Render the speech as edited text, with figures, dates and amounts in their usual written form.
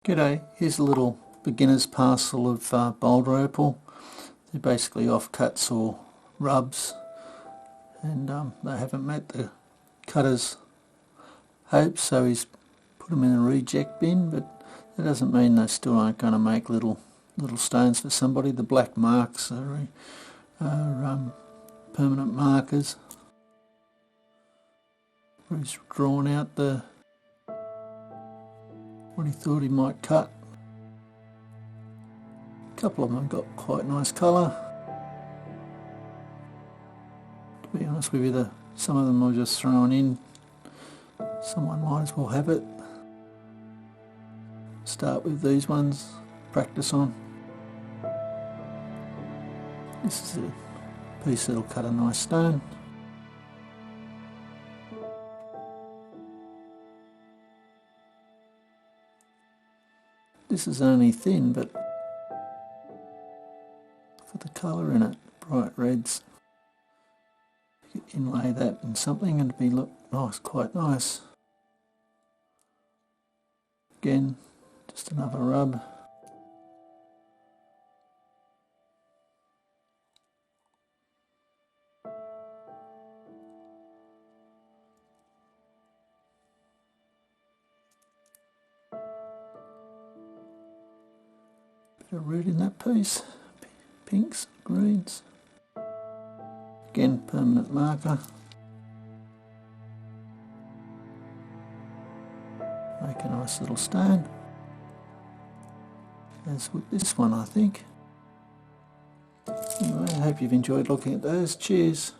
G'day, here's a little beginner's parcel of Boulder Opal. They're basically offcuts or rubs, and they haven't met the cutter's hopes, so he's put them in a reject bin, but that doesn't mean they still aren't going to make little stones for somebody. The black marks are permanent markers. He's drawn out what he thought he might cut. A couple of them have got quite nice colour. To be honest with you, some of them are just thrown in. Someone might as well have it. Start with these ones, practice on. This is a piece that'll cut a nice stone. This is only thin, but for the colour in it, bright reds, you could inlay that in something and it'd look nice, quite nice. Again, just another rub. Bit of red in that piece, pinks, greens. Again, permanent marker. Make a nice little stone, as with this one, I think. Anyway, I hope you've enjoyed looking at those. Cheers.